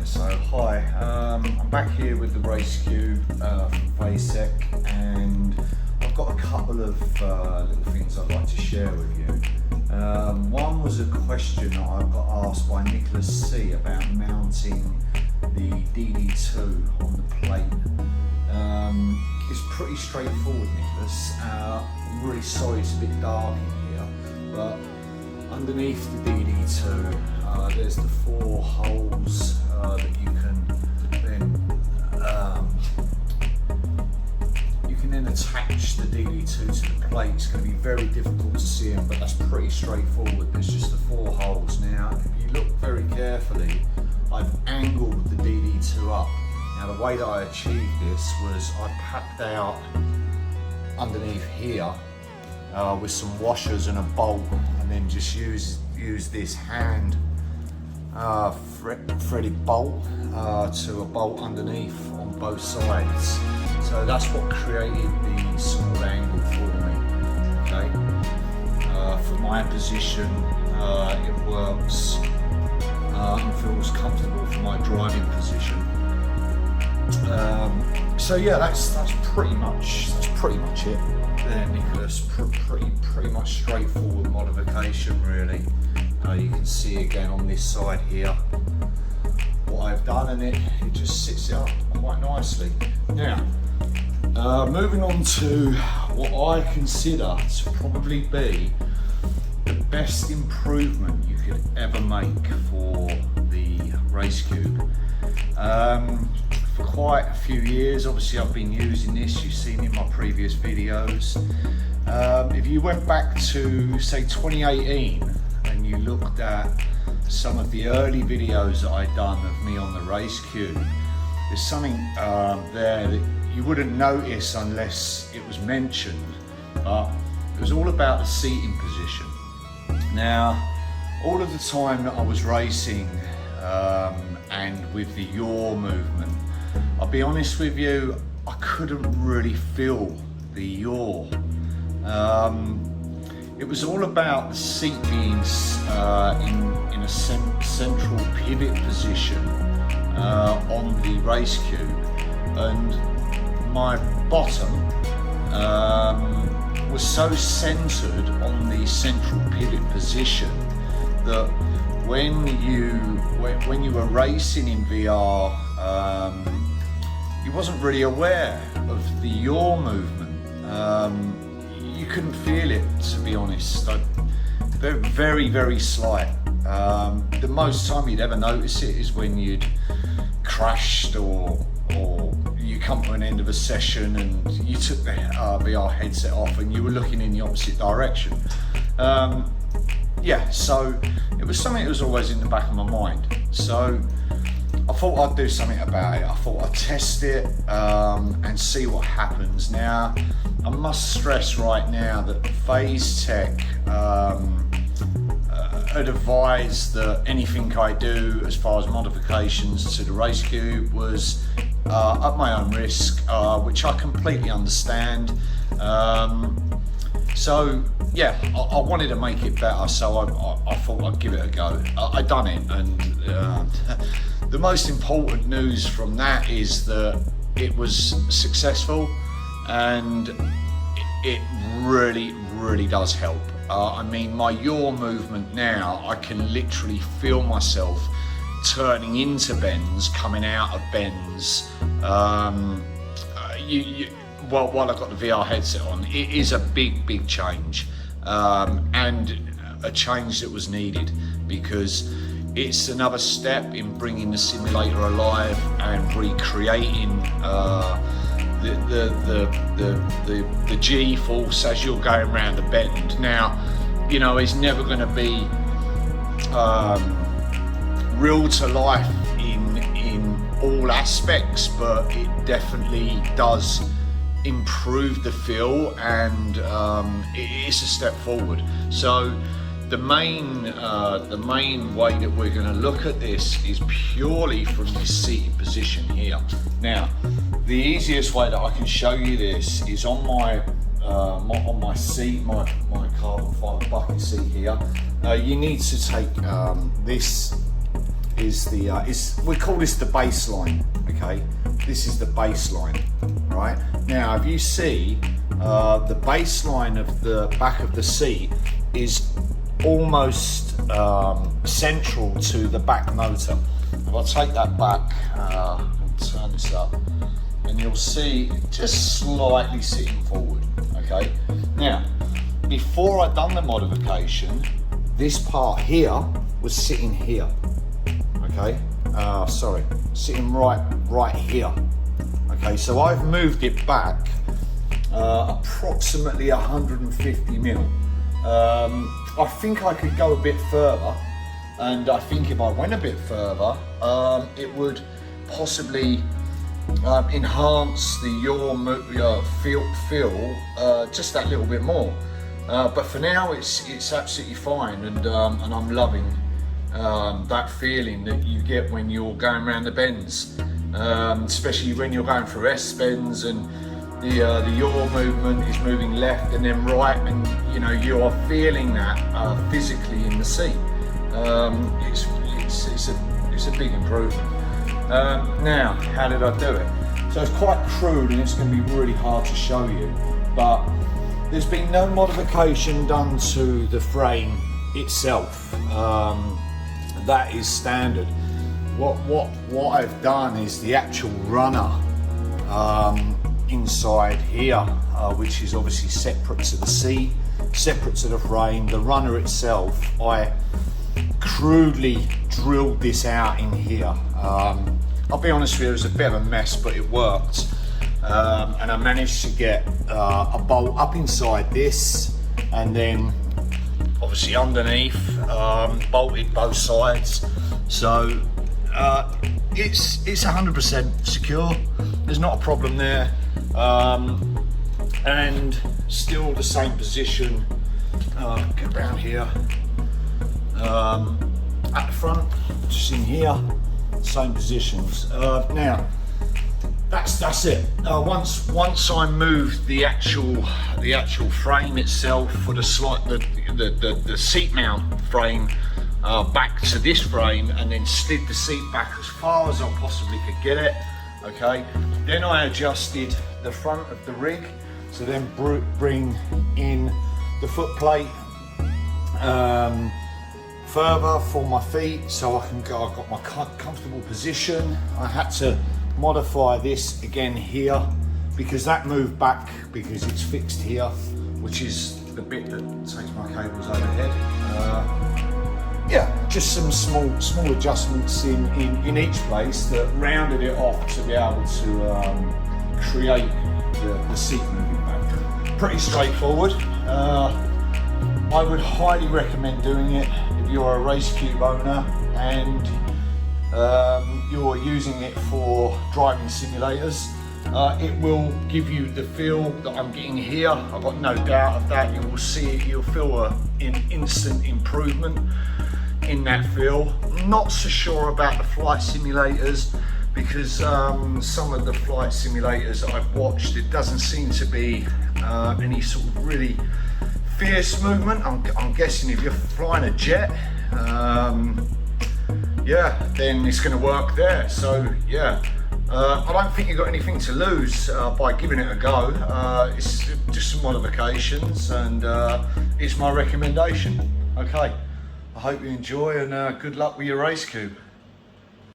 So hi, I'm back here with the Race Cube from Fasetech, and I've got a couple of little things I'd like to share with you. One was a question that I got asked by Nicholas C about mounting the DD2 on the plate. It's pretty straightforward, Nicholas. I'm really sorry it's a bit dark in here, but underneath the DD2 there's the 4 holes that you can then attach the DD2 to the plate. It's going to be very difficult to see them, but that's pretty straightforward. There's just the 4 holes. Now if you look very carefully, I've angled the DD2 up. Now the way that I achieved this was I packed out underneath here with some washers and a bolt, and then just use this hand threaded bolt to a bolt underneath on both sides. So that's what created the small angle for me. Okay, for my position, it works and feels comfortable for my driving position. So yeah, that's pretty much it there, Nicholas. Pretty much straightforward modification, really. You can see again on this side here what I've done, and it just sits it up quite nicely. Now, moving on to what I consider to probably be the best improvement you could ever make for the Race Cube. For quite a few years, obviously I've been using this, you've seen in my previous videos. If you went back to say 2018 and you looked at some of the early videos that I'd done of me on the Race Cube, there's something there that you wouldn't notice unless it was mentioned, but it was all about the seating position. Now, all of the time that I was racing and with the yaw movement, I'll be honest with you, I couldn't really feel the yaw. It was all about the seat being in a central pivot position on the Race Cube, and my bottom was so centered on the central pivot position that when you were racing in VR, you wasn't really aware of the yaw movement. You couldn't feel it, to be honest. Very, very slight. The most time you'd ever notice it is when you'd crashed or you come to an end of a session and you took the VR headset off and you were looking in the opposite direction. Yeah, so it was something that was always in the back of my mind. So I thought I'd do something about it. I thought I'd test it and see what happens. Now, I must stress right now that Fasetech had advised that anything I do as far as modifications to the Race Cube was at my own risk, which I completely understand. So yeah, I wanted to make it better, so I thought I'd give it a go. I done it, and the most important news from that is that it was successful, and it really does help. I mean, my yaw movement now, I can literally feel myself turning into bends, coming out of bends. While I've got the VR headset on, it is a big change, and a change that was needed, because it's another step in bringing the simulator alive and recreating the G-force as you're going around the bend. Now, you know, it's never going to be real to life in all aspects, but it definitely does improve the feel, and it's a step forward. So the main way that we're going to look at this is purely from this seated position here. Now, the easiest way that I can show you this is on my seat, my carbon fibre bucket seat here. You need to take this is the we call this the baseline. Okay, this is the baseline, right? Now, if you see the baseline of the back of the seat is almost central to the back motor. If I take that back and turn this up, and you'll see just slightly sitting forward. Okay, now before I'd done the modification, this part here was sitting here. Okay, sorry, sitting right here. Okay, so I've moved it back approximately 150 mil. I think I could go a bit further, and I think if I went a bit further, it would possibly enhance the Yaw feel just that little bit more. But for now, it's absolutely fine, and I'm loving that feeling that you get when you're going around the bends, especially when you're going through S bends and the yaw movement is moving left and then right, and you know you are feeling that physically in the seat. It's a big improvement. Now, how did I do it? So it's quite crude and it's going to be really hard to show you, but there's been no modification done to the frame itself. That is standard. What I've done is the actual runner inside here, which is obviously separate to the seat, separate to the frame. The runner itself, I crudely drilled this out in here. I'll be honest with you, it was a bit of a mess, but it worked. And I managed to get a bolt up inside this, and then obviously underneath, bolted both sides. So it's 100% secure. There's not a problem there, and still the same position. Get around here at the front, just in here, same positions. Now that's it. Once I moved the actual frame itself for the seat mount frame back to this frame, and then slid the seat back as far as I possibly could get it. Okay, then I adjusted the front of the rig to then bring in the foot plate further for my feet, so I can go. I've got my comfortable position. I had to modify this again here because that moved back because it's fixed here, which is the bit that takes my cables overhead. Yeah, just some small adjustments in each place that rounded it off to be able to create the seat moving back. Pretty straightforward. I would highly recommend doing it if you're a Race Cube owner and you're using it for driving simulators. It will give you the feel that I'm getting here. I've got no doubt of that. You will see it, you'll feel an instant improvement in that feel. Not so sure about the flight simulators because some of the flight simulators that I've watched, it doesn't seem to be any sort of really fierce movement. I'm guessing if you're flying a jet, yeah, then it's going to work there. So yeah, I don't think you've got anything to lose by giving it a go. It's just some modifications, and it's my recommendation. Okay, I hope you enjoy, and good luck with your Race Cube.